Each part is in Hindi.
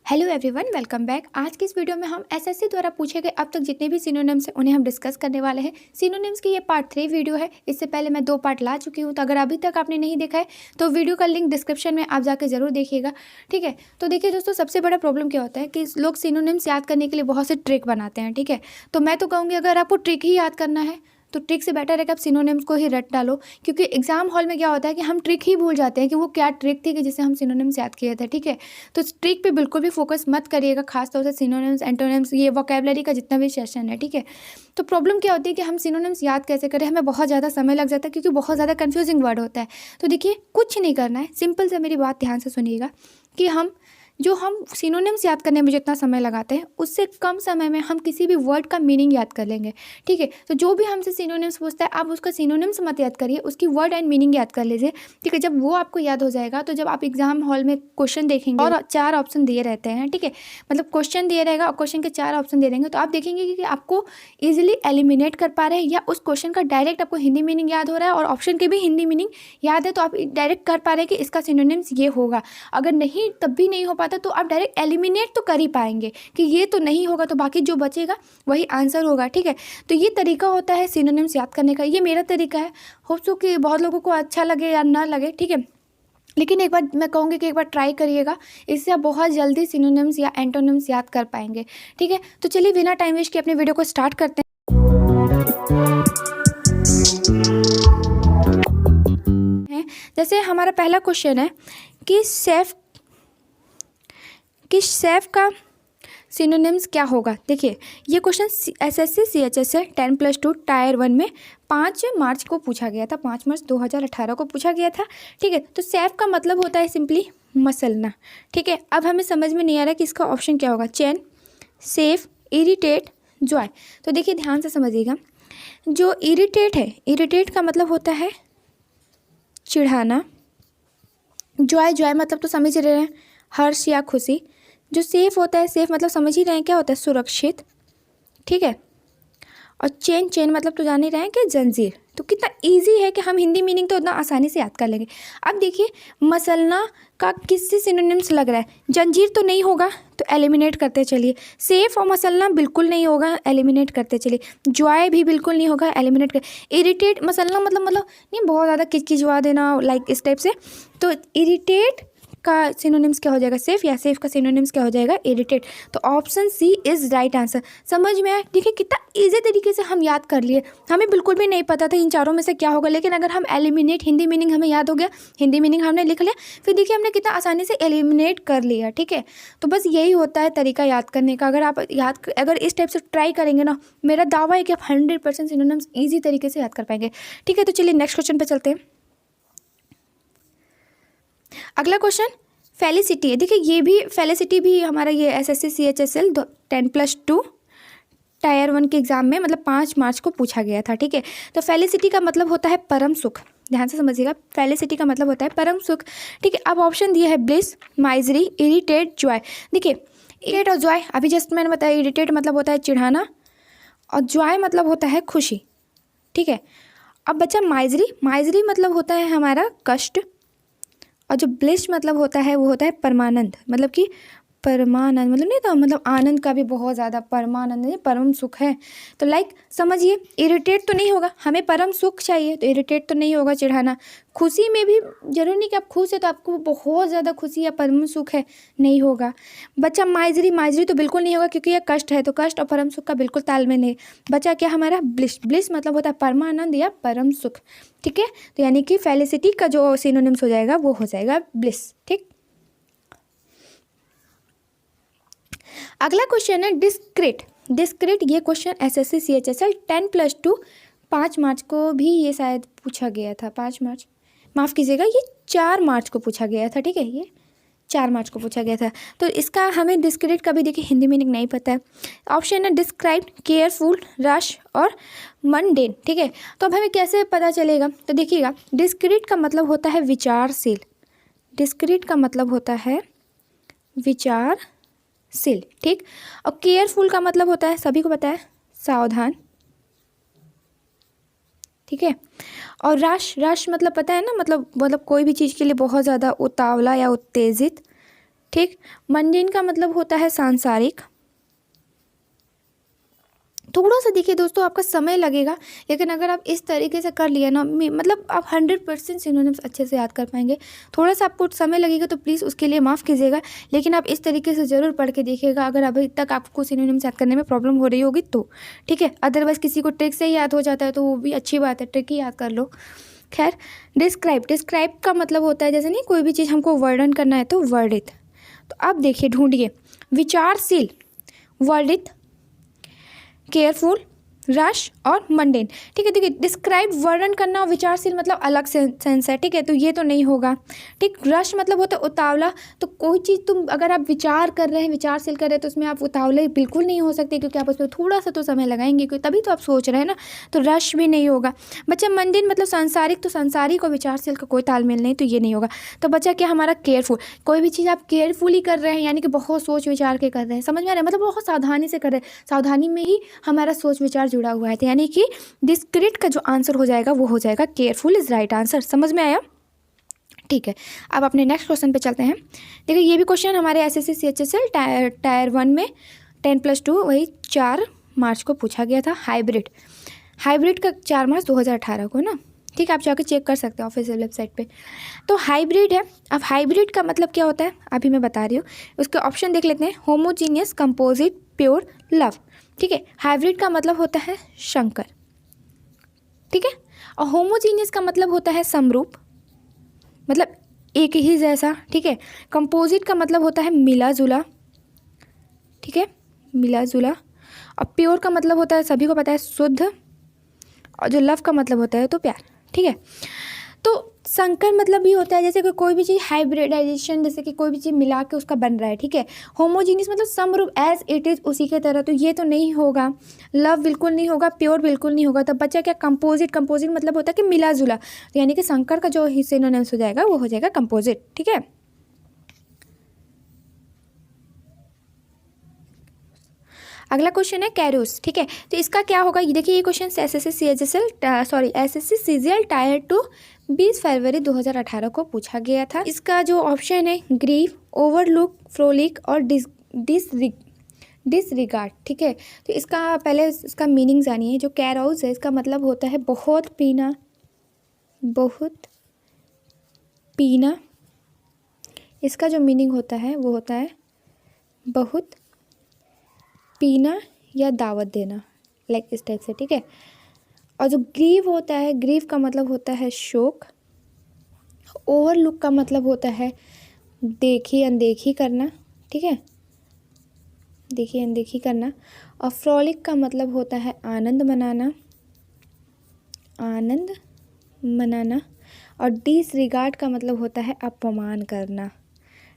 Hello everyone, welcome back. आज की इस वीडियो में हम एसएससी द्वारा पूछे गए अब तक जितने भी सिनोनिम्स हैं उन्हें हम डिस्कस करने वाले हैं। सिनोनिम्स की ये पार्ट 3 वीडियो है। इससे पहले मैं 2 पार्ट ला चुकी हूँ, तो अगर अभी तक आपने नहीं देखा है तो वीडियो का लिंक डिस्क्रिप्शन में आप जाके ज़रूर देखिएगा, ठीक है। तो देखिए दोस्तों, सबसे बड़ा प्रॉब्लम क्या होता है कि लोग सिनोनिम्स याद करने के लिए बहुत से ट्रिक बनाते हैं, ठीक है। तो मैं तो कहूँगी अगर आपको ट्रिक ही याद करना है तो ट्रिक से बेटर है कि आप सिनोनिम्स को ही रट डालो, क्योंकि एग्जाम हॉल में क्या होता है कि हम ट्रिक ही भूल जाते हैं कि वो क्या ट्रिक थी कि जिसे हम सिनोनिम्स याद किए थे, ठीक है। तो इस ट्रिक पे बिल्कुल भी फोकस मत करिएगा, खासतौर से सिनोनिम्स, एंटोनिम्स, ये वोकैबुलरी का जितना भी सेशन है, ठीक है। तो प्रॉब्लम क्या होती है कि हम सिनोनिम्स याद कैसे करें, हमें बहुत ज़्यादा समय लग जाता है क्योंकि बहुत ज़्यादा कन्फ्यूजिंग वर्ड होता है। तो देखिए, कुछ नहीं करना है, सिंपल से मेरी बात ध्यान से सुनिएगा कि हम सिनोनिम्स याद करने में जितना समय लगाते हैं उससे कम समय में हम किसी भी वर्ड का मीनिंग याद कर लेंगे, ठीक है। तो जो भी हमसे सिनोनिम्स पूछता है आप उसका सिनोनिम्स मत याद करिए, उसकी वर्ड एंड मीनिंग याद कर लीजिए, ठीक है। जब वो आपको याद हो जाएगा तो जब आप एग्जाम हॉल में क्वेश्चन देखेंगे और 4 ऑप्शन दिए रहते हैं, ठीक है, मतलब क्वेश्चन दिए रहेगा और क्वेश्चन के 4 ऑप्शन दे देंगे, तो आप देखेंगे कि आपको ईजिली एलिमिनेट कर पा रहे हैं या उस क्वेश्चन का डायरेक्ट आपको हिंदी मीनिंग याद हो रहा है और ऑप्शन के भी हिंदी मीनिंग याद है, तो आप डायरेक्ट कर पा रहे हैं कि इसका सिनोनिम्स ये होगा। अगर नहीं, तब भी नहीं हो पाता तो आप डायरेक्ट एलिमिनेट तो कर ही पाएंगे कि ये तो नहीं होगा, तो बाकी जो बचेगा वही आंसर होगा, ठीक है। तो ये तरीका होता है सिनोनिम्स याद करने का, ये मेरा तरीका है। होप सो कि बहुत लोगों को अच्छा लगे या ना लगे, ठीक है, लेकिन एक बार मैं कहूँगी कि एक बार ट्राई करिएगा, इससे आप बहुत जल्दी सिनोनिम्स या एंटोनिम्स याद कर पाएंगे, ठीक है। तो चलिए बिना टाइम वेस्ट किए अपने वीडियो को स्टार्ट करते हैं। जैसे हमारा पहला क्वेश्चन है कि सेफ का सिनोनिम्स क्या होगा। देखिए, ये क्वेश्चन एसएससी सीएचएस से 10+2 टायर 1 में 5 मार्च को पूछा गया था, 5 मार्च 2018 को पूछा गया था, ठीक है। तो सेफ का मतलब होता है सिंपली मसलना, ठीक है। अब हमें समझ में नहीं आ रहा कि इसका ऑप्शन क्या होगा, चैन, सेफ, इरिटेट, जॉय। तो देखिए ध्यान से समझिएगा, जो इरिटेट है, इरिटेट का मतलब होता है चिढ़ाना, जॉय मतलब तो समझ रहे हैं, हर्ष या खुशी। जो सेफ होता है, सेफ मतलब समझ ही रहे हैं क्या होता है, सुरक्षित, ठीक है। और चेन मतलब तो जान ही रहे हैं कि जंजीर। तो कितना इजी है कि हम हिंदी मीनिंग तो उतना आसानी से याद कर लेंगे। अब देखिए, मसलना का किससे सिनोनिम्स लग रहा है, जंजीर तो नहीं होगा तो एलिमिनेट करते चलिए, सेफ और मसलना बिल्कुल नहीं होगा, एलिमिनेट करते चलिए, जॉय भी बिल्कुल नहीं होगा, एलिमिनेट कर। इरिटेट, मसलना मतलब नहीं बहुत ज़्यादा किचकिचवा देना, लाइक इस टाइप से। तो इरिटेट का सिनोनिम्स क्या हो जाएगा, सेफ, या सेफ का सिनोनिम्स क्या हो जाएगा, इरिटेट। तो option C is right answer. समझ में आया? देखिए कितना इजी तरीके से हम याद कर लिए, हमें बिल्कुल भी नहीं पता था इन चारों में से क्या होगा, लेकिन अगर हम एलिमिनेट, हिंदी मीनिंग हमें याद हो गया, हिंदी मीनिंग हमने लिख लिया, फिर देखिए हमने कितना आसानी से एलिमिनेट कर लिया, ठीक है। तो बस यही होता है तरीका याद करने का। अगर इस टाइप से ट्राई करेंगे ना, मेरा दावा है कि आप 100% सिनोनिम्स ईजी तरीके से याद कर पाएंगे, ठीक है। तो चलिए नेक्स्ट क्वेश्चन पे चलते हैं। अगला क्वेश्चन फेलिसिटी है। देखिए, ये भी फेलिसिटी भी हमारा ये एसएससी सीएचएसएल 10+2 टायर 1 के एग्जाम में मतलब 5 मार्च को पूछा गया था, ठीक है। तो फेलिसिटी का मतलब होता है परम सुख, ध्यान से समझिएगा, फेलिसिटी का मतलब होता है परम सुख, ठीक है। अब ऑप्शन दिया है ब्लिस, माइजरी, इरिटेट, जॉय। देखिए, इरिटेट और जॉय अभी जस्ट मैंने बताया, इरिटेट मतलब होता है चिढ़ाना और जॉय मतलब होता है खुशी, ठीक है। अब बच्चा माइजरी मतलब होता है हमारा कष्ट, और जो ब्लिस मतलब होता है वो होता है परमानंद, मतलब कि परमानंद मतलब नहीं था, मतलब आनंद का भी बहुत ज़्यादा, परमानंद नहीं, परम सुख है। तो लाइक समझिए, इरिटेट तो नहीं होगा, हमें परम सुख चाहिए, तो इरिटेट तो नहीं होगा, चिढ़ाना। खुशी में भी जरूरी नहीं कि आप खुश है तो आपको बहुत ज़्यादा खुशी या परम सुख है, नहीं होगा। बच्चा माइजरी तो बिल्कुल नहीं होगा क्योंकि यह कष्ट है, तो कष्ट और परम सुख का बिल्कुल तालमेल नहीं। बच्चा क्या हमारा ब्लिस मतलब होता है परमानंद या परम सुख, ठीक है। तो यानी कि फेलिसिटी का जो सिनोनिम्स हो जाएगा वो हो जाएगा ब्लिस, ठीक। अगला क्वेश्चन है डिस्क्रीट। ये क्वेश्चन एसएससी सीएचएसएल 10+2 5 मार्च को भी ये शायद पूछा गया था, 5 मार्च, माफ़ कीजिएगा, ये 4 मार्च को पूछा गया था, ठीक है, ये 4 मार्च को पूछा गया था। तो इसका हमें डिस्क्रीट का भी देखिए हिंदी मीनिंग नहीं पता है। ऑप्शन है डिस्क्राइब, केयरफुल, रश और मंडेन, ठीक है। तो अब हमें कैसे पता चलेगा, तो देखिएगा, डिस्क्रीट का मतलब होता है विचारशील, डिस्क्रीट का मतलब होता है विचारशील, ठीक। और केयरफुल का मतलब होता है, सभी को पता है, सावधान, ठीक है। और रश मतलब पता है ना, मतलब कोई भी चीज़ के लिए बहुत ज़्यादा उतावला या उत्तेजित, ठीक। मंडेन का मतलब होता है सांसारिक। थोड़ा सा देखिए दोस्तों, आपका समय लगेगा, लेकिन अगर आप इस तरीके से कर लिए ना, मतलब आप 100% सिनोनिम्स अच्छे से याद कर पाएंगे। थोड़ा सा आपको समय लगेगा तो प्लीज़ उसके लिए माफ़ कीजिएगा, लेकिन आप इस तरीके से ज़रूर पढ़ के देखिएगा अगर अभी तक आपको सिनोनिम्स याद करने में प्रॉब्लम हो रही होगी तो। ठीक है, अदरवाइज़ किसी को ट्रिक से ही याद हो जाता है तो वो भी अच्छी बात है, ट्रिक ही याद कर लो। खैर, डिस्क्राइब का मतलब होता है जैसे नहीं, कोई भी चीज़ हमको वर्णन करना है तो वर्णित। तो आप देखिए, ढूंढिए, विचारशील, वर्णित, केयरफुल, रश और मंडेन। ठीक है, देखिए डिस्क्राइब वर्णन करना और विचारशील मतलब अलग सेंस है। ठीक है, तो ये तो नहीं होगा। ठीक, रश मतलब होता है उतावला, तो कोई चीज़ तुम अगर आप विचार कर रहे हैं, विचारशील कर रहे हैं, तो उसमें आप उतावले बिल्कुल नहीं हो सकते, क्योंकि आप उसमें थोड़ा सा तो समय लगाएंगे, क्योंकि तभी तो आप सोच रहे हैं ना, तो रश भी नहीं होगा। बच्चा मंडेन मतलब सांसारिक, तो सांसारिक और विचारशील का कोई तालमेल नहीं, तो ये नहीं होगा। तो बच्चा क्या हमारा केयरफुल, कोई भी चीज़ आप केयरफुली कर रहे हैं, यानी कि बहुत सोच विचार के कर रहे हैं, समझ में आ रहा है, मतलब बहुत सावधानी से कर रहे हैं, सावधानी में ही हमारा सोच विचार जुड़ा हुआ है, यानी कि डिस्क्रिट का जो आंसर हो जाएगा वो हो जाएगा केयरफुल इज राइट आंसर। समझ में आया? ठीक है, अब अपने नेक्स्ट क्वेश्चन पे चलते हैं। देखिए ये भी क्वेश्चन हमारे एसएससी सीएचएसएल टायर 1 में 10+2 वही 4 मार्च को पूछा गया था। हाइब्रिड का 4 मार्च 2018 को ना। ठीक है, आप जाकर चेक कर सकते हैं ऑफिशियल वेबसाइट पे। तो हाइब्रिड है। अब हाइब्रिड का मतलब क्या होता है अभी मैं बता रही हूँ, उसके ऑप्शन देख लेते हैं। Homogeneous, composite, pure, love. ठीक है, हाइब्रिड का मतलब होता है शंकर। ठीक है, और होमोजीनियस का मतलब होता है समरूप, मतलब एक ही जैसा। ठीक है, कंपोजिट का मतलब होता है मिला जुला। ठीक है, मिला जुला। और प्योर का मतलब होता है, सभी को पता है, शुद्ध। और जो लव का मतलब होता है तो प्यार। ठीक है, तो संकर मतलब भी होता है जैसे कि कोई भी चीज़ हाइब्रिडाइजेशन, जैसे कि कोई भी चीज़ मिला के उसका बन रहा है। ठीक है, होमोजीनियस मतलब समरूप, एज इट इज़, उसी के तरह, तो ये तो नहीं होगा। लव बिल्कुल नहीं होगा, प्योर बिल्कुल नहीं होगा। तो बच्चा क्या, कंपोजिट मतलब होता है कि मिला जुला, तो यानी कि संकर का जो सिनोनिम्स हो जाएगा वो हो जाएगा कंपोजिट। ठीक है, अगला क्वेश्चन है कैरोस। ठीक है, तो इसका क्या होगा, ये देखिए, ये क्वेश्चन एसएससी सीजीएल टायर 2 20 फरवरी 2018 को पूछा गया था। इसका जो ऑप्शन है ग्रीफ, ओवरलुक, फ्रोलिक और डिसरिगार्ड। ठीक है, तो इसका पहले इसका मीनिंग जानिए। जो कैरोस है इसका मतलब होता है बहुत पीना, बहुत पीना। इसका जो मीनिंग होता है वो होता है बहुत पीना या दावत देना, लाइक इस टाइप से। ठीक है, और जो ग्रीव होता है, ग्रीव का मतलब होता है शोक। ओवरलुक का मतलब होता है देखी अनदेखी करना। ठीक है, देखी अनदेखी करना। और फ्रॉलिक का मतलब होता है आनंद मनाना, आनंद मनाना। और डिसरिगार्ड का मतलब होता है अपमान करना।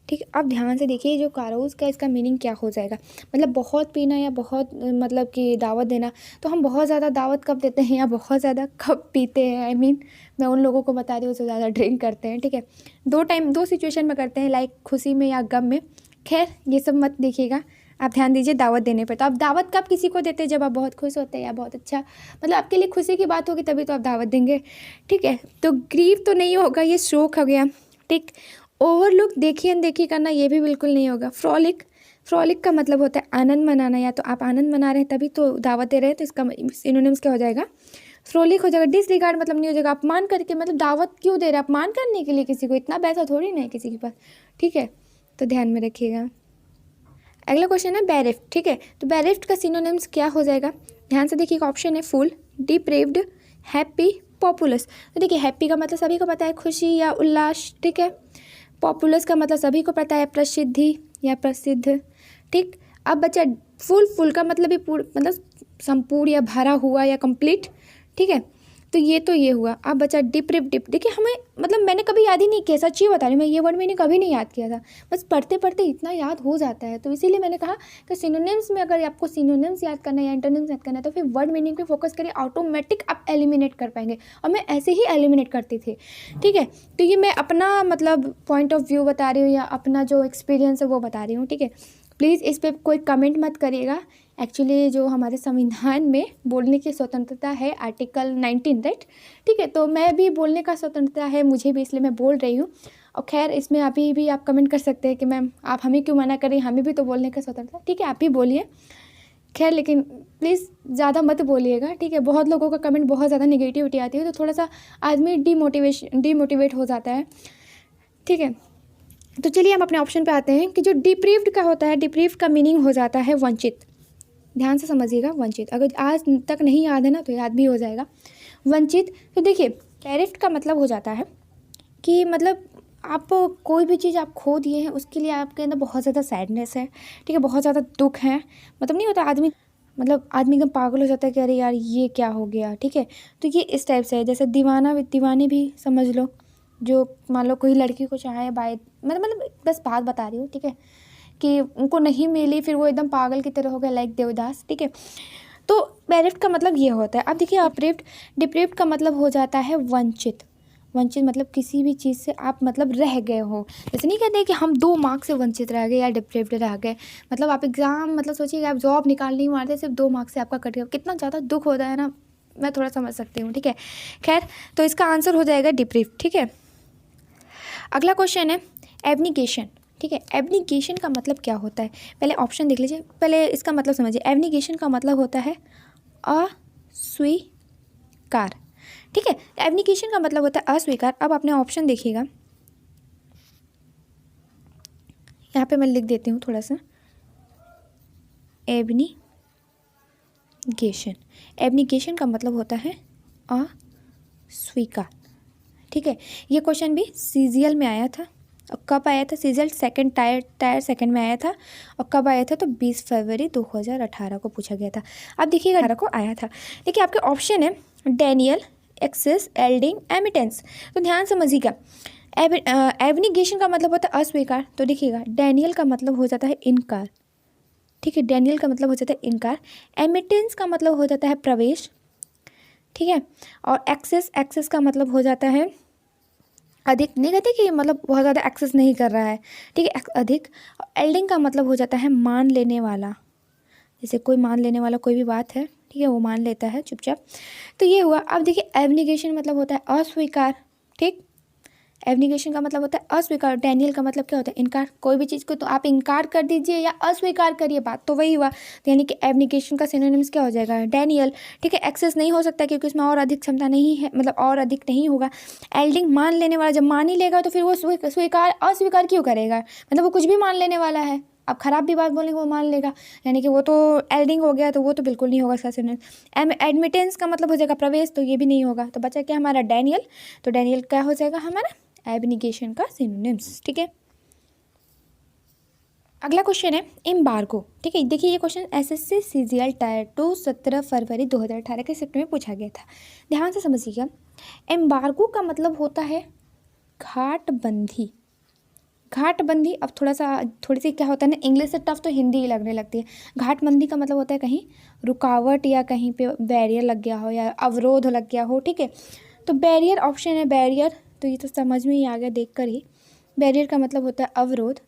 ठीक है, अब ध्यान से देखिए, जो कैरोस का इसका मीनिंग क्या हो जाएगा, मतलब बहुत पीना या बहुत मतलब कि दावत देना। तो हम बहुत ज़्यादा दावत कब देते हैं या बहुत ज़्यादा कब पीते हैं, मैं उन लोगों को बता रही हूँ जो ज़्यादा ड्रिंक करते हैं। ठीक है, दो सिचुएशन में करते हैं, लाइक खुशी में या गम में। खैर ये सब मत देखिएगा, आप ध्यान दीजिए दावत देने पर। तो आप दावत कब किसी को देते हैं, जब आप बहुत खुश होते हैं या बहुत अच्छा, मतलब आपके लिए खुशी की बात होगी तभी तो आप दावत देंगे। ठीक है, तो ग्रीव तो नहीं होगा, ये शोक हो गया। ठीक, ओवरलुक देखी अनदेखी करना, ये भी बिल्कुल नहीं होगा। फ्रॉलिक का मतलब होता है आनंद मनाना, या तो आप आनंद मना रहे हैं तभी तो दावत दे रहे हैं, तो इसका सिनोनिम्स क्या हो जाएगा, फ्रॉलिक हो जाएगा। डिसरिगार्ड मतलब नहीं हो जाएगा, अपमान करके, मतलब दावत क्यों दे रहे हैं, अपमान करने के लिए किसी को, इतना पैसा थोड़ी ना है किसी के पास। ठीक है, तो ध्यान में रखिएगा। अगला क्वेश्चन है बेरेफ्ट। ठीक है, तो बेरेफ्ट का सिनोनिम्स क्या हो जाएगा, ध्यान से देखिएगा। ऑप्शन है फुल, डिप्रेव्ड, हैप्पी, पॉपुलस। तो देखिए हैप्पी का मतलब सभी को पता है खुशी या उल्लास। ठीक है, पॉपुलस का मतलब सभी को पता है प्रसिद्धि या प्रसिद्ध। ठीक, अब बच्चा फुल का मतलब भी मतलब संपूर्ण या भरा हुआ या कंप्लीट। ठीक है, तो ये हुआ। अब बच्चा डिप्रेव, देखिए हमें मतलब मैंने कभी याद ही नहीं किया, सच्ची बता रही हूँ मैं, ये वर्ड मैंने कभी नहीं याद किया था, बस पढ़ते पढ़ते इतना याद हो जाता है। तो इसीलिए मैंने कहा कि सिनोनिम्स में अगर आपको सिनोनिम्स याद करना है या एंटोनिम्स याद करना है तो फिर वर्ड मीनिंग पे फोकस करिए, ऑटोमेटिक आप एलिमिनेट कर पाएंगे। और मैं ऐसे ही एलिमिनेट करती थी। ठीक है, तो ये मैं अपना मतलब पॉइंट ऑफ व्यू बता रही हूँ या अपना जो एक्सपीरियंस है वो बता रही हूँ। ठीक है, प्लीज़ इस पर कोई कमेंट मत करिएगा। एक्चुअली जो हमारे संविधान में बोलने की स्वतंत्रता है, आर्टिकल 19, राइट। ठीक है, तो मैं भी बोलने का स्वतंत्रता है मुझे भी, इसलिए मैं बोल रही हूँ। और खैर इसमें अभी भी आप कमेंट कर सकते हैं कि मैम आप हमें क्यों मना करें, हमें भी तो बोलने का स्वतंत्रता, ठीक है आप ही बोलिए। खैर लेकिन प्लीज़ ज़्यादा मत बोलिएगा, ठीक है। बहुत लोगों का कमेंट बहुत ज़्यादा नेगेटिविटी आती है तो थोड़ा सा आदमी डीमोटिवेट हो जाता है, ठीक है। तो चलिए हम अपने ऑप्शन पे आते हैं कि जो डिप्रीव्ड का होता है, डिप्रीव्ड का मीनिंग हो जाता है वंचित। ध्यान से समझिएगा, वंचित। अगर आज तक नहीं याद है ना तो याद भी हो जाएगा। वंचित, तो देखिए बेरेफ्ट का मतलब हो जाता है कि मतलब आप कोई भी चीज़ आप खो दिए हैं, उसके लिए आपके अंदर बहुत ज़्यादा सैडनेस है, ठीक है, बहुत ज़्यादा दुख है। मतलब नहीं होता आदमी, मतलब आदमी एकदम पागल हो जाता है कि अरे यार ये क्या हो गया, ठीक है। तो ये इस टाइप से है। जैसे दीवाने भी समझ लो, जो मान लो कोई लड़की को चाहे बाय मतलब बस बात बता रही हूँ, ठीक है, कि उनको नहीं मिली फिर वो एकदम पागल की तरह हो गया, लाइक देवदास, ठीक है। तो बेरेफ्ट का मतलब ये होता है। अब देखिए डिप्रीव्ड का मतलब हो जाता है वंचित। वंचित मतलब किसी भी चीज़ से आप मतलब रह गए हो। जैसे नहीं कहते कि हम 2 मार्क्स से वंचित रह गए या डिप्रीव्ड रह गए। मतलब आप एग्ज़ाम मतलब सोचिए आप जॉब निकाल नहीं मारते, सिर्फ 2 मार्क्स से आपका कट गया, कितना ज़्यादा दुख होता है ना, मैं थोड़ा समझ सकती हूँ, ठीक है। खैर तो इसका आंसर हो जाएगा डिप्रीव्ड, ठीक है। अगला क्वेश्चन है एब्निकेशन, ठीक है। एब्निकेशन का मतलब क्या होता है, पहले ऑप्शन देख लीजिए, पहले इसका मतलब समझिए। एब्निकेशन का मतलब होता है अस्वीकार, ठीक है। एब्निकेशन का मतलब होता है अस्वीकार। अब आपने ऑप्शन देखिएगा, यहाँ पे मैं लिख देती हूँ थोड़ा सा, एब्निकेशन। एब्निकेशन का मतलब होता है अस्वीकार, ठीक है। ये क्वेश्चन भी सीजीएल में आया था। और कब आया था सीजीएल, सेकंड टायर सेकंड में आया था। और कब आया था तो 20 फरवरी 2018 को पूछा गया था। अब देखिएगा 18 को आया था। देखिए आपके ऑप्शन है डैनियल, एक्सेस, एल्डिंग, एमिटेंस। तो ध्यान समझिएगा, एब्निगेशन का मतलब होता है अस्वीकार। तो देखिएगा डैनियल का मतलब हो जाता है इनकार, ठीक है। डैनियल का मतलब हो जाता है इनकार। एमिटेंस का मतलब हो जाता है प्रवेश, ठीक है। और एक्सेस का मतलब हो जाता है अधिक, नहीं कहते कि मतलब बहुत ज़्यादा एक्सेस नहीं कर रहा है, ठीक है, अधिक। एल्डिंग का मतलब हो जाता है मान लेने वाला, जैसे कोई मान लेने वाला कोई भी बात है, ठीक है, वो मान लेता है चुपचाप। तो ये हुआ। अब देखिए एब्निगेशन मतलब होता है अस्वीकार, ठीक। एब्निगेशन का मतलब होता है अस्वीकार। डैनियल का मतलब क्या होता है इनकार। कोई भी चीज़ को तो आप इनकार कर दीजिए या अस्वीकार करिए, बात तो वही हुआ। तो यानी कि एब्निगेशन का सिनोनिम्स क्या हो जाएगा, डैनियल, ठीक है। एक्सेस नहीं हो सकता क्योंकि उसमें और अधिक क्षमता नहीं है, मतलब और अधिक नहीं होगा। एल्डिंग मान लेने वाला, जब मान ही लेगा तो फिर वो स्वीकार अस्वीकार क्यों करेगा, मतलब वो कुछ भी मान लेने वाला है। अब खराब भी बात बोलेंगे वो मान लेगा, यानी कि वो तो एल्डिंग हो गया, तो वो तो बिल्कुल नहीं होगा इसका सिनोनिम। एडमिटेंस का मतलब हो जाएगा प्रवेश, तो ये भी नहीं होगा। तो बचा क्या हमारा डैनियल, तो डैनियल क्या हो जाएगा हमारा एब्निगेशन का सिनोनिम्स, ठीक है। अगला क्वेश्चन है एम्बार्गो, ठीक है। देखिए ये क्वेश्चन एसएससी सीजीएल टायर 2 17 फरवरी 2018 के शिफ्ट में पूछा गया था। ध्यान से समझिएगा, एम्बार्गो का मतलब होता है घाटबंदी। घाटबंदी, अब थोड़ी सी क्या होता है ना, इंग्लिश से टफ तो हिंदी ही लगने लगती है। घाटबंदी का मतलब होता है कहीं रुकावट या कहीं पे बैरियर लग गया हो या अवरोध लग गया हो, ठीक है। तो बैरियर ऑप्शन है, बैरियर, तो ये तो समझ में ही आ गया देख कर ही। बैरियर का मतलब होता है अवरोध।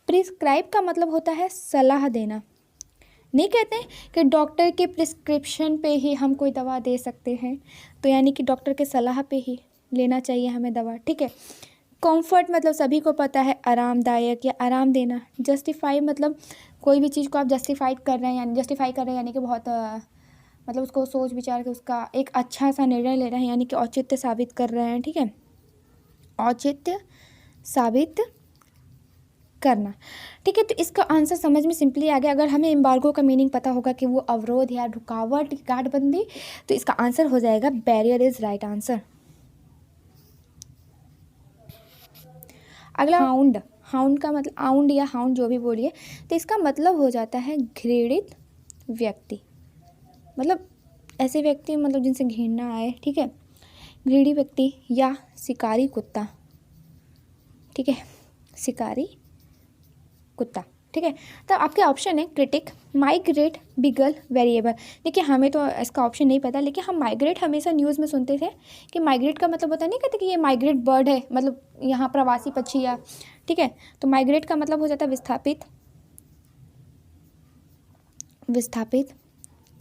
प्रिस्क्राइब का मतलब होता है सलाह देना। नहीं कहते हैं कि डॉक्टर के प्रिस्क्रिप्शन पे ही हम कोई दवा दे सकते हैं, तो यानी कि डॉक्टर के सलाह पे ही लेना चाहिए हमें दवा, ठीक है। कंफर्ट मतलब सभी को पता है आरामदायक या आराम देना। जस्टिफाई मतलब कोई भी चीज़ को आप जस्टिफाई कर रहे हैं यानी कि बहुत मतलब उसको सोच विचार के उसका एक अच्छा सा निर्णय ले रहे हैं, यानी कि औचित्य साबित कर रहे हैं, ठीक है। औचित्य साबित करना, ठीक है। तो इसका आंसर समझ में सिंपली आ गया। अगर हमें एम्बार्गो का मीनिंग पता होगा कि वो अवरोध या रुकावट, गाठबंदी, तो इसका आंसर हो जाएगा बैरियर इज राइट आंसर। अगला हाउंड का मतलब आउंड या हाउंड जो भी बोलिए, तो इसका मतलब हो जाता है घृणित व्यक्ति। मतलब ऐसे व्यक्ति मतलब जिनसे घृणा आए, ठीक है, घृणित व्यक्ति या शिकारी कुत्ता, ठीक है, शिकारी कुत्ता, ठीक है। तो आपके ऑप्शन है क्रिटिक, माइग्रेट, बिगल, वेरिएबल। देखिए हमें तो इसका ऑप्शन नहीं पता, लेकिन हम माइग्रेट हमेशा न्यूज़ में सुनते थे कि माइग्रेट का मतलब होता नहीं कहते कि ये माइग्रेट बर्ड है, मतलब यहाँ प्रवासी पक्षी या, ठीक है। तो माइग्रेट का मतलब हो जाता है विस्थापित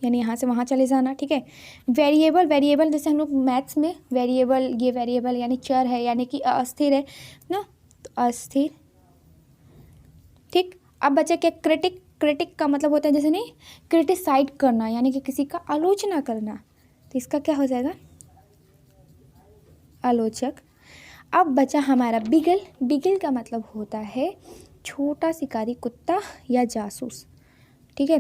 यानी यहाँ से वहाँ चले जाना, ठीक है। वेरिएबल, वेरिएबल जैसे हम लोग मैथ्स में वेरिएबल, ये वेरिएबल यानी चर है, यानी कि अस्थिर है ना, तो अस्थिर, ठीक। अब बचा क्या, क्रिटिक। क्रिटिक का मतलब होता है जैसे नहीं, क्रिटिसाइड करना यानी कि किसी का आलोचना करना, तो इसका क्या हो जाएगा, आलोचक। अब बचा हमारा बिगल। बिगल का मतलब होता है छोटा शिकारी कुत्ता या जासूस, ठीक है।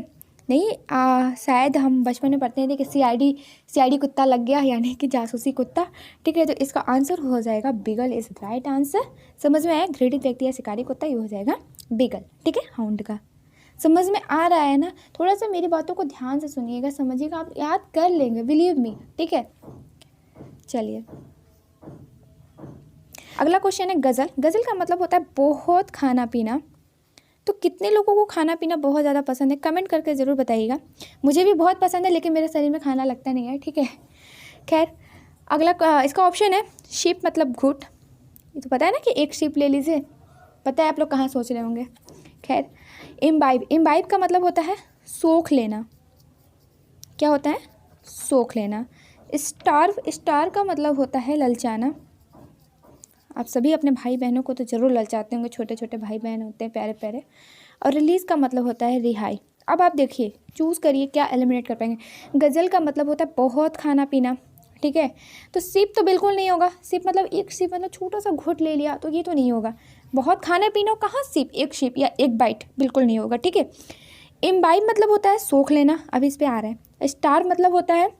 नहीं शायद हम बचपन में पढ़ते थे कि सीआईडी कुत्ता लग गया यानी कि जासूसी कुत्ता, ठीक है। तो इसका आंसर हो जाएगा बिगल इज राइट आंसर। समझ में आया, घृणित व्यक्ति या शिकारी कुत्ता, ये हो जाएगा बिगल, ठीक है। हाउंड का समझ में आ रहा है ना। थोड़ा सा मेरी बातों को ध्यान से सुनिएगा, समझिएगा, आप याद कर लेंगे, बिलीव मी, ठीक है। चलिए अगला क्वेश्चन है गज़ल। गज़ल का मतलब होता है बहुत खाना पीना। तो कितने लोगों को खाना पीना बहुत ज़्यादा पसंद है, कमेंट करके ज़रूर बताइएगा। मुझे भी बहुत पसंद है, लेकिन मेरे शरीर में खाना लगता नहीं है, ठीक है। खैर अगला इसका ऑप्शन है शिप, मतलब घुट। ये तो पता है ना कि एक शिप ले लीजिए, पता है आप लोग कहाँ सोच रहे होंगे। खैर इम्बाइब। इम्बाइब का मतलब होता है सोख लेना। क्या होता है, सोख लेना। स्टार्व। स्टार का मतलब होता है ललचाना। आप सभी अपने भाई बहनों को तो ज़रूर ललचाते होंगे, छोटे छोटे भाई बहन होते हैं प्यारे प्यारे। और रिलीज़ का मतलब होता है रिहाई। अब आप देखिए, चूज़ करिए क्या एलिमिनेट कर पाएंगे। गज़ल का मतलब होता है बहुत खाना पीना, ठीक है। तो सिप तो बिल्कुल नहीं होगा। सिप मतलब एक सिप, मतलब छोटा सा घुट ले लिया, तो ये तो नहीं होगा। बहुत खाना पीना कहाँ सिप, एक सिप या एक बाइट, बिल्कुल नहीं होगा, ठीक है। इम्बाइब मतलब होता है सोख लेना, अभी इस पर आ रहा है। स्टार मतलब होता है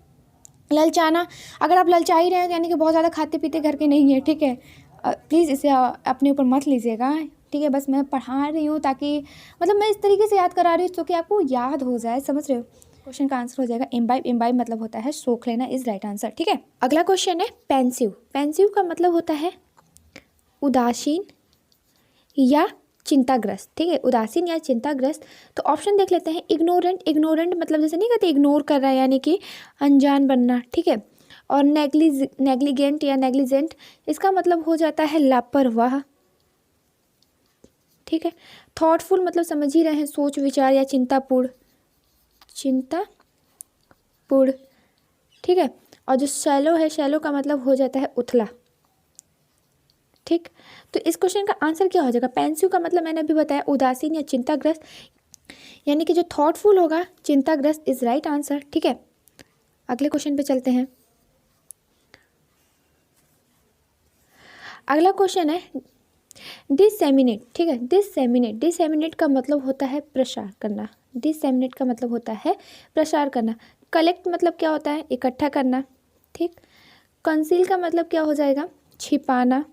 ललचाना। अगर आप ललचा ही रहे हैं यानी कि बहुत ज़्यादा खाते पीते घर के नहीं है, ठीक है। प्लीज़ इसे अपने ऊपर मत लीजिएगा, ठीक है। बस मैं पढ़ा रही हूँ ताकि, मतलब मैं इस तरीके से याद करा रही हूँ ताकि आपको याद हो जाए, समझ रहे हो। क्वेश्चन का आंसर हो जाएगा इम्बाइब। इम्बाइब मतलब होता है सोख लेना इज राइट आंसर, ठीक है। अगला क्वेश्चन है पेंसिव। पेंसिव का मतलब होता है उदासीन या चिंताग्रस्त, ठीक है। उदासीन या चिंताग्रस्त। तो ऑप्शन देख लेते हैं। इग्नोरेंट। इग्नोरेंट मतलब जैसे नहीं कहते इग्नोर कर रहा है, यानी कि अनजान बनना, ठीक है। और नेग्लिजेंट या नेग्लिजेंट, इसका मतलब हो जाता है लापरवाह, ठीक है। थॉटफुल मतलब समझ ही रहे हैं, सोच विचार या चिंतापूर्ण, ठीक है। और जो शैलो है, शैलो का मतलब हो जाता है उथला, ठीक। तो इस क्वेश्चन का आंसर क्या हो जाएगा। पेंसिव का मतलब मैंने अभी बताया उदासीन या चिंताग्रस्त, यानी कि जो थॉटफुल होगा चिंताग्रस्त इज राइट आंसर, ठीक है। अगले क्वेश्चन पे चलते हैं। अगला क्वेश्चन है डिससेमिनेट, ठीक है। डिससेमिनेट। डिससेमिनेट का मतलब होता है प्रसार करना। डिससेमिनेट का मतलब होता है प्रसार करना। कलेक्ट मतलब क्या होता है, इकट्ठा करना, ठीक। कंसील का मतलब क्या हो जाएगा, छिपाना।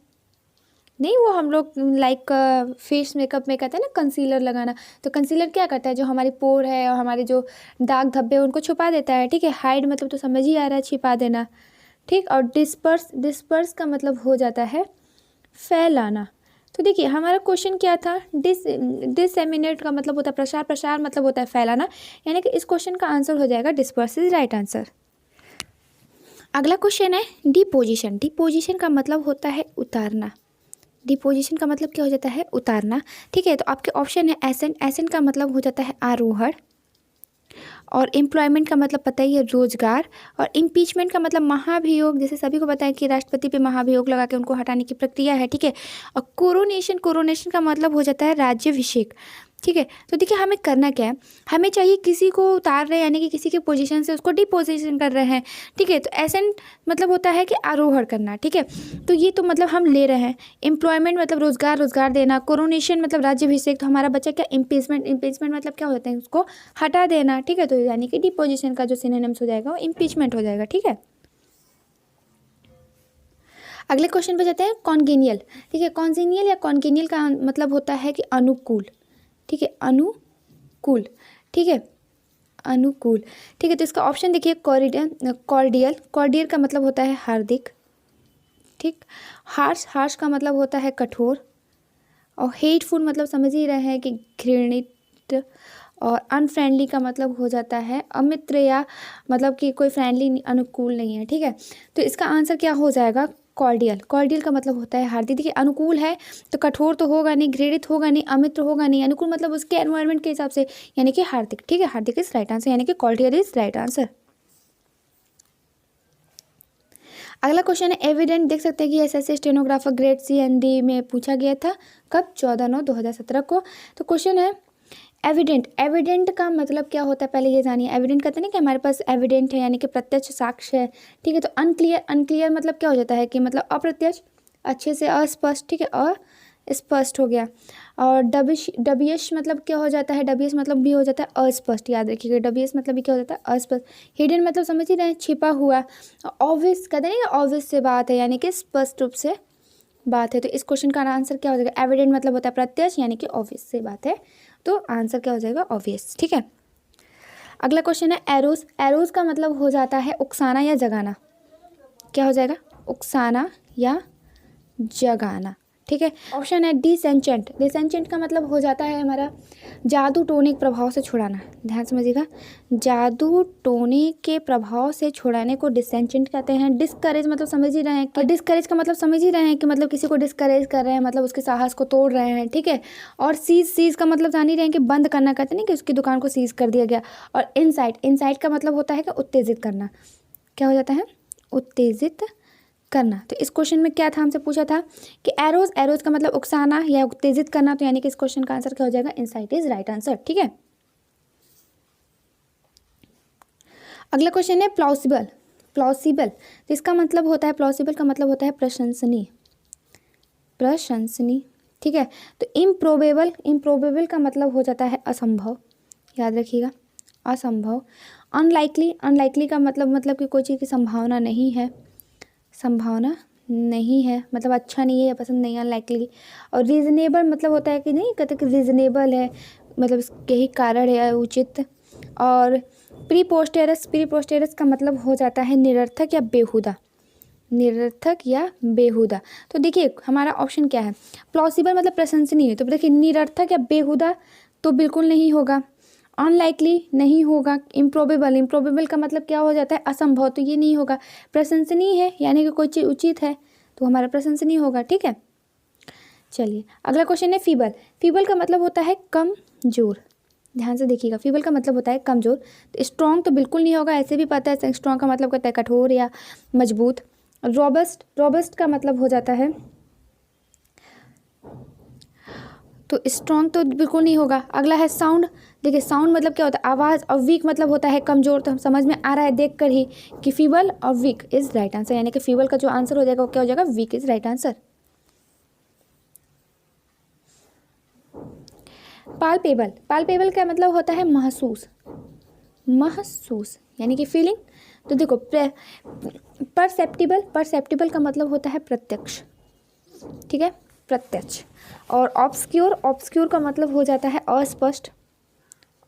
नहीं, वो हम लोग लाइक फेस मेकअप में कहते हैं ना कंसीलर लगाना, तो कंसीलर क्या करता है, जो हमारी पोर है और हमारे जो दाग धब्बे हैं उनको छुपा देता है, ठीक है। हाइड मतलब तो समझ ही आ रहा है, छिपा देना, ठीक। और डिस्पर्स। डिस्पर्स का मतलब हो जाता है फैलाना। तो देखिए हमारा क्वेश्चन क्या था, डिससेमिनेट का मतलब होता है प्रसार, प्रसार मतलब होता है फैलाना, यानी कि इस क्वेश्चन का आंसर हो जाएगा डिस्पर्स इज राइट आंसर। अगला क्वेश्चन है डिपोजिशन। डिपोजिशन का मतलब होता है उतारना। डिपोजिशन का मतलब क्या हो जाता है, उतारना, ठीक है। तो आपके ऑप्शन है एसेंट। एसेंट का मतलब हो जाता है आरोहण। और एम्प्लॉयमेंट का मतलब पता ही है रोजगार। और इम्पीचमेंट का मतलब महाभियोग, जैसे सभी को पता है कि राष्ट्रपति पे महाभियोग लगा के उनको हटाने की प्रक्रिया है, ठीक है। और कोरोनेशन। कोरोनेशन का मतलब हो जाता है राज्याभिषेक, ठीक है। तो देखिए हमें करना क्या है, हमें चाहिए किसी को उतार रहे हैं यानी कि किसी के पोजीशन से उसको डिपोजिशन कर रहे हैं, ठीक है। तो एसेंट मतलब होता है कि आरोहण करना, ठीक है। तो ये तो मतलब हम ले रहे हैं। एम्प्लॉयमेंट मतलब रोजगार, रोजगार देना। कोरोनेशन मतलब राज्याभिषेक, तो हमारा बच्चा क्या इम्पीचमेंट। इम्पीचमेंट मतलब क्या होता है, उसको हटा देना, ठीक है। तो यानी कि डिपोजिशन का जो सिनोनिम्स हो जाएगा वो इम्पीचमेंट हो जाएगा, ठीक है। अगले क्वेश्चन पे जाते हैं कॉन्गेनियल, ठीक है। कॉन्जेनियल या कॉन्गेनियल का मतलब होता है कि अनुकूल, ठीक है। अनुकूल, ठीक है। अनुकूल, ठीक है। तो इसका ऑप्शन देखिए कॉर्डियल। कॉर्डियल का मतलब होता है हार्दिक, ठीक। हार्श। हार्श का मतलब होता है कठोर। और हेटफुल मतलब समझ ही रहे हैं कि घृणित। और अनफ्रेंडली का मतलब हो जाता है अमित्र, या मतलब कि कोई फ्रेंडली अनुकूल नहीं है, ठीक है। तो इसका आंसर क्या हो जाएगा, कॉर्डियल। कॉर्डियल का मतलब होता है हार्दिक। देखिए अनुकूल है तो कठोर तो होगा नहीं, घृणित होगा नहीं, अमित्र होगा नहीं। अनुकूल मतलब उसके एनवायरनमेंट के हिसाब से, यानी कि हार्दिक। ठीक है, हार्दिक इज राइट आंसर, यानी कि कॉर्डियल इज राइट आंसर। अगला क्वेश्चन है एविडेंट। देख सकते हैं कि SSC stenographer grade C Hindi में पूछा गया था कब, 14/9/2017 को। तो क्वेश्चन है एविडेंट। एविडेंट का मतलब क्या होता है पहले ये जानिए। एविडेंट कहते हैं ना कि हमारे पास एविडेंट है यानी कि प्रत्यक्ष साक्ष्य है। ठीक है, तो अनक्लियर, अनक्लियर मतलब क्या हो जाता है कि मतलब अप्रत्यक्ष, अच्छे से अस्पष्ट। ठीक है, अस्पष्ट हो गया। और डबियश मतलब क्या हो जाता है, डबियश मतलब भी हो जाता है अस्पष्ट, याद रखिएगा। डबियश मतलब भी क्या हो जाता है, अस्पष्ट। हिडन मतलब समझ ही रहे हैं, छिपा हुआ। ऑब्वियस कहते हैं ना, ऑब्वियस से बात है यानी कि स्पष्ट रूप से बात है। तो इस क्वेश्चन का आंसर क्या हो जाएगा, एविडेंट मतलब होता है प्रत्यक्ष यानी कि ऑब्वियस से बात है, तो आंसर क्या हो जाएगा, ऑब्वियस। ठीक है, अगला क्वेश्चन है एरोस। एरोस का मतलब हो जाता है उकसाना या जगाना। क्या हो जाएगा, उकसाना या जगाना। ठीक है, ऑप्शन है डिसेंचेंट। डिसेंचेंट का मतलब हो जाता है हमारा जादू टोने के प्रभाव से छुड़ाना। ध्यान समझिएगा, जादू टोने के प्रभाव से छुड़ाने को डिसेंचेंट कहते हैं। डिस्करेज मतलब समझ ही रहे हैं कि डिस्करेज का मतलब समझ ही रहे हैं कि मतलब किसी को डिस्करेज कर रहे हैं, मतलब उसके साहस को तोड़ रहे हैं। ठीक है, और सीज का मतलब जान ही रहे हैं कि बंद करना, कहते हैं कि उसकी दुकान को सीज कर दिया गया। और इनसाइट, इनसाइट का मतलब होता है कि उत्तेजित करना। क्या हो जाता है, उत्तेजित करना। तो इस क्वेश्चन में क्या था, हमसे पूछा था कि एरोज, एरोज का मतलब उकसाना या उत्तेजित करना। तो यानी कि इस क्वेश्चन का आंसर क्या हो जाएगा, इनसाइट इज राइट आंसर। ठीक है, अगला क्वेश्चन है प्लॉसिबल। प्लॉसिबल, तो इसका मतलब होता है, प्लॉसिबल का मतलब होता है प्रशंसनीय, प्रशंसनीय। ठीक है, तो इम्प्रोबेबल, इम्प्रोबेबल का मतलब हो जाता है असंभव, याद रखिएगा, असंभव। अनलाइकली, अनलाइकली का मतलब कि कोई चीज़ की संभावना नहीं है, संभावना नहीं है, मतलब अच्छा नहीं है या पसंद नहीं है, अनलाइकली। और रीजनेबल मतलब होता है कि नहीं, कहते कि रीजनेबल है, मतलब इसके ही कारण है, उचित। और प्रीपोस्टेरस, प्रीपोस्टेरस का मतलब हो जाता है निरर्थक या बेहुदा, निरर्थक या बेहुदा। तो देखिए हमारा ऑप्शन क्या है, प्लॉसिबल मतलब प्रशंसनीय। तो देखिए निरर्थक या बेहुदा तो बिल्कुल नहीं होगा, अनलाइकली नहीं होगा, इम्प्रोबेबल, इम्प्रोबेबल का मतलब क्या हो जाता है, असंभव, तो ये नहीं होगा। प्रशंसनीय है यानी कि कोई चीज़ उचित है, तो हमारा प्रशंसनीय होगा। ठीक है, चलिए अगला क्वेश्चन है फीबल। फीबल का मतलब होता है कमजोर। ध्यान से देखिएगा, फीबल का मतलब होता है कमजोर। तो स्ट्रॉन्ग तो बिल्कुल नहीं होगा, ऐसे भी पता है स्ट्रॉन्ग का मतलब कहता है कठोर या मजबूत। रॉबस्ट, रॉबस्ट का मतलब हो जाता है, तो स्ट्रॉन्ग तो बिल्कुल नहीं होगा। अगला है साउंड। देखिए साउंड मतलब क्या होता है, आवाज़। और वीक मतलब होता है कमज़ोर। तो हम समझ में आ रहा है देख कर ही कि फीबल और वीक इज़ राइट आंसर, यानी कि फीबल का जो आंसर हो जाएगा वो क्या हो जाएगा, weak is right answer. Palpable, palpable का मतलब होता है महसूस, महसूस यानी कि फीलिंग। तो देखो परसेप्टिबल, परसेप्टिबल का मतलब होता है प्रत्यक्ष। ठीक है, प्रत्यक्ष। और ऑब्सक्योर, ऑब्सक्योर का मतलब हो जाता है अस्पष्ट,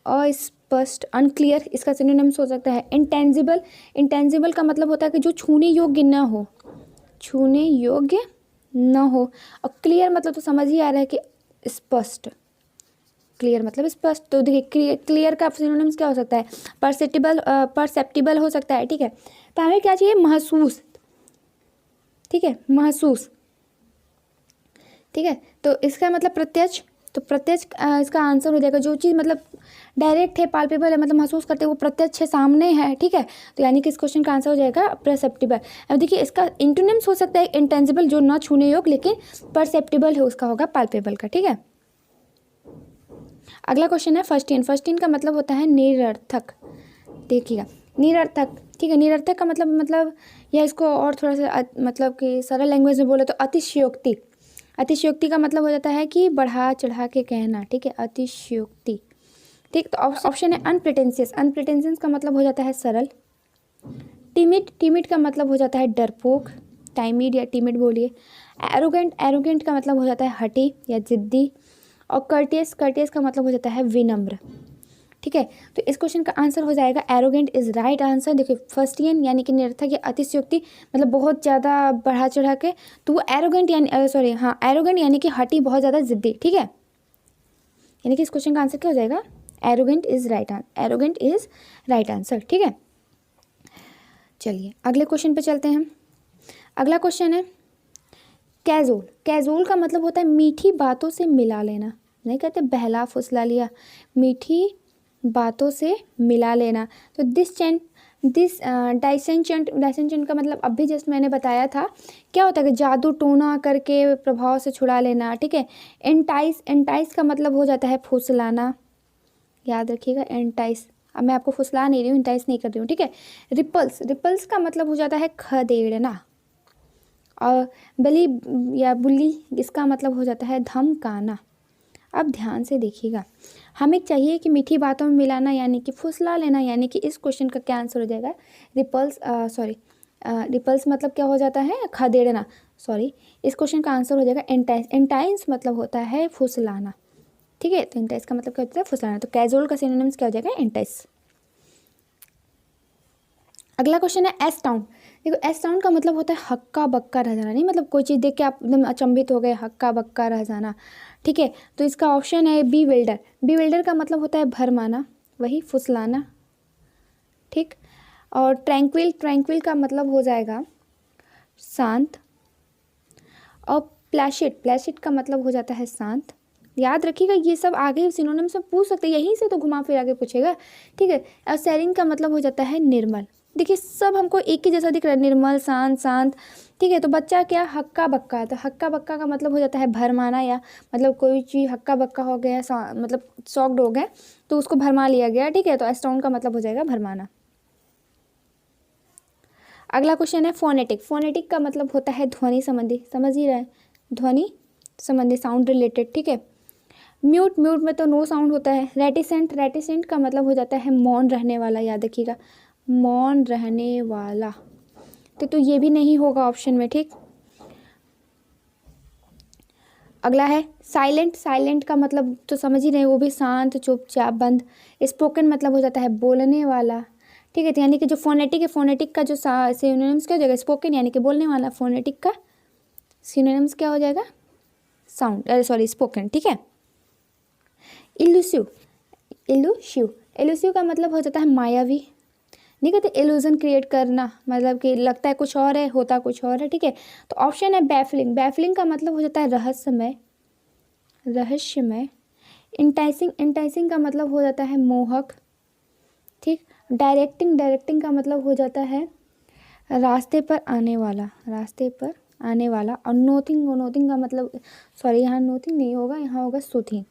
अस्पष्ट, अनक्लियर। इसका सिनोनिम्स हो सकता है इंटेंजिबल। इंटेंजिबल का मतलब होता है कि जो छूने योग्य न हो, छूने योग्य न हो। और क्लियर मतलब तो समझ ही आ रहा है कि स्पष्ट, क्लियर मतलब स्पष्ट। तो देखिए क्लियर का सिनोनिम्स क्या हो सकता है, परसेप्टिबल, परसेप्टिबल हो सकता है। ठीक है, तो हमें क्या चाहिए, महसूस। ठीक है, महसूस। ठीक है, तो इसका मतलब प्रत्यक्ष। तो प्रत्यक्ष इसका आंसर हो जाएगा, जो चीज़ मतलब डायरेक्ट है, पाल्पेबल है, मतलब महसूस करते हैं, वो प्रत्यक्ष है, सामने है। ठीक है, तो यानी कि इस क्वेश्चन का आंसर हो जाएगा परसेप्टिबल। अब देखिए इसका इंटोनिम्स हो सकता है इंटेंजिबल, जो ना छूने योग्य लेकिन परसेप्टिबल है, उसका होगा पाल्पेबल का। ठीक है, अगला क्वेश्चन है फर्स्टीन। फर्स्टीन का मतलब होता है निरर्थक। देखिएगा निरर्थक, ठीक है, निरर्थक का मतलब या इसको और थोड़ा सा मतलब कि सरल लैंग्वेज में बोले तो अतिशयोक्ति। अतिशयोक्ति का मतलब हो जाता है कि बढ़ा चढ़ा के कहना। ठीक है, अतिशयोक्ति। ठीक, तो ऑप्शन है अनप्रिटेंशियस। अनप्रिटेंशियस का मतलब हो जाता है सरल। टिमिड, टिमिड का मतलब हो जाता है डरपोक, टाइमिड या टिमिड बोलिए। एरोगेंट, एरोगेंट का मतलब हो जाता है हठी या जिद्दी। और कर्टियस, कर्टियस का मतलब हो जाता है विनम्र। ठीक है, तो इस क्वेश्चन का आंसर हो जाएगा एरोगेंट इज राइट आंसर। देखिए फर्स्टियन यानी कि निरर्थक या अतिशयोक्ति, मतलब बहुत ज़्यादा बढ़ा चढ़ा के, तो वो एरोगेंट यानी सॉरी हाँ एरोगेंट यानी कि हठी, बहुत ज़्यादा जिद्दी। ठीक है, यानी कि इस क्वेश्चन का आंसर क्या हो जाएगा, arrogant is right answer, arrogant is right answer. ठीक है, चलिए अगले क्वेश्चन पे चलते हैं। अगला क्वेश्चन है कैज़ुअल, कैज़ुअल का मतलब होता है मीठी बातों से मिला लेना, नहीं कहते बहला फुसला लिया, मीठी बातों से मिला लेना। तो दिस डाइसेंचेंट का मतलब अभी जस्ट मैंने बताया था क्या होता है कि जादू टोना करके प्रभाव से छुड़ा लेना, ठीक है। एंटाइस का मतलब हो जाता है फुसलाना, याद रखिएगा एंटाइस। अब मैं आपको फुसला नहीं रही हूँ, एंटाइस नहीं कर रही हूँ, ठीक है। रिपल्स का मतलब हो जाता है खदेड़ना। और बली या बुली, इसका मतलब हो जाता है धमकाना। अब ध्यान से देखिएगा, हमें चाहिए कि मीठी बातों में मिलाना यानी कि फुसला लेना, यानी कि इस क्वेश्चन का क्या आंसर हो जाएगा, रिपल्स मतलब क्या हो जाता है, खदेड़ना, सॉरी। इस क्वेश्चन का आंसर हो जाएगा एंटाइस। एंटाइस मतलब होता है फुसलाना, ठीक है। तो एंटाइस का मतलब क्या होता है, फुसलाना। तो कैजुअल का सिनोनिम्स क्या हो जाएगा, एंटाइस। अगला क्वेश्चन है एस टाउन। देखो एस टाउन का मतलब होता है हक्का बक्का रह जाना, नहीं मतलब कोई चीज़ देख के आप एकदम अचंभित हो गए, हक्का बक्का रह जाना, ठीक है। तो इसका ऑप्शन है बी विल्डर। बी विल्डर का मतलब होता है भरमाना, वही फुसलाना, ठीक। और ट्रैंक्विल का मतलब हो जाएगा शांत। और प्लेसिड का मतलब हो जाता है शांत। याद रखिएगा ये सब आगे सिनोनिम्स में पूछ सकते हैं, यहीं से तो घुमा फिरा के पूछेगा, ठीक है। और सेरिन का मतलब हो जाता है निर्मल। देखिए सब हमको एक ही जैसा दिख रहा है, निर्मल, शांत, ठीक है। तो बच्चा क्या, हक्का बक्का, तो हक्का बक्का का मतलब हो जाता है भरमाना, या मतलब कोई चीज़ हक्का बक्का हो गया, मतलब शॉक्ड हो गया तो उसको भरमा लिया गया, ठीक है। तो एस्टाउंड का मतलब हो जाएगा भरमाना। अगला क्वेश्चन है फोनेटिक। फोनेटिक का मतलब होता है ध्वनि संबंधी, समझ ही रहे हैं, ध्वनि संबंधी, साउंड रिलेटेड, ठीक है। म्यूट में तो नो साउंड होता है। रेटिसेंट का मतलब हो जाता है मौन रहने वाला, याद रखिएगा मौन रहने वाला, तो ये भी नहीं होगा ऑप्शन में, ठीक। अगला है साइलेंट का मतलब तो समझ ही रहे, वो भी शांत, चुपचाप, बंद। स्पोकन मतलब हो जाता है बोलने वाला, ठीक है। तो यानी कि जो फोनेटिक है, फोनेटिक का जो सिनोनिम्स क्या हो जाएगा, स्पोकन यानी कि बोलने वाला, फोनेटिक का सिनोनिम्स क्या हो जाएगा, स्पोकन, ठीक है। इल्यूसिव का मतलब हो जाता है मायावी, नहीं कहते इल्यूजन क्रिएट करना, मतलब कि लगता है कुछ और है, होता कुछ और है, ठीक है। तो ऑप्शन है बैफलिंग का मतलब हो जाता है रहस्यमय। इंटाइसिंग का मतलब हो जाता है मोहक, ठीक। डायरेक्टिंग का मतलब हो जाता है रास्ते पर आने वाला। और नोथिंग का मतलब, सॉरी यहाँ नोथिंग नहीं होगा, यहाँ होगा सूथिंग,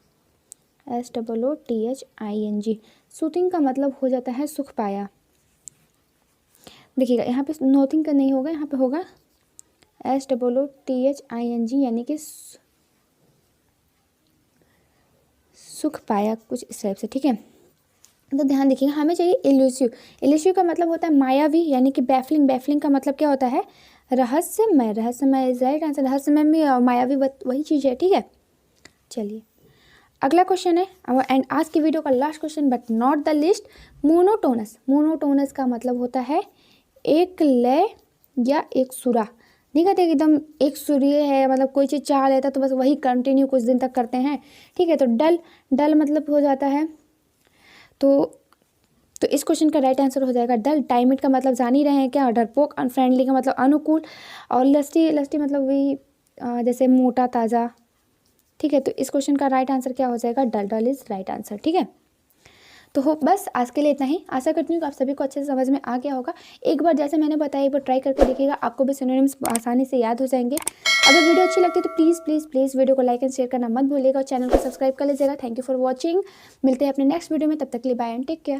SOOTHING। सूथिंग का मतलब हो जाता है सुख पाया। देखिएगा यहाँ पे नोथिंग का नहीं होगा, यहाँ पे होगा SOOTHING, यानी कि सुख पाया, कुछ इस टाइप से, ठीक है। तो ध्यान देखिएगा, हमें चाहिए इल्यूसिव का मतलब होता है मायावी, यानी कि बैफलिंग का मतलब क्या होता है, रहस्यमय इज राइट आंसर। रहस्यमय में और मायावी वही चीज़ है, ठीक है। चलिए अगला क्वेश्चन है, एंड आज की वीडियो का last question but not the list, monotonous का मतलब होता है एक लय या एक सुरा, नहीं कहते एकदम एक सुरीय है, मतलब कोई चीज़ चाह लेता तो बस वही कंटिन्यू कुछ दिन तक करते हैं, ठीक है। तो डल मतलब हो जाता है, तो इस क्वेश्चन का राइट आंसर हो जाएगा डल। टाइमिट का मतलब जान ही रहे हैं क्या, डरपोक। अनफ्रेंडली का मतलब अनुकूल। और लस्टी मतलब वही जैसे मोटा ताज़ा, ठीक है। तो इस क्वेश्चन का राइट आंसर क्या हो जाएगा, डल इज राइट आंसर, ठीक है। तो हो बस आज के लिए इतना ही। आशा करती हूँ कि आप सभी को अच्छे से समझ में आ गया होगा। एक बार जैसे मैंने बताया एक बार ट्राई करके देखिएगा, आपको भी सिनोनिम्स आसानी से याद हो जाएंगे। अगर वीडियो अच्छी लगती है तो प्लीज़ वीडियो को लाइक एंड शेयर करना मत भूलिएगा और चैनल को सब्सक्राइब कर लीजिएगा। Thank you for watching. मिलते हैं अपने नेक्स्ट वीडियो में, तब तक के लिए बाय एंड टेक केयर।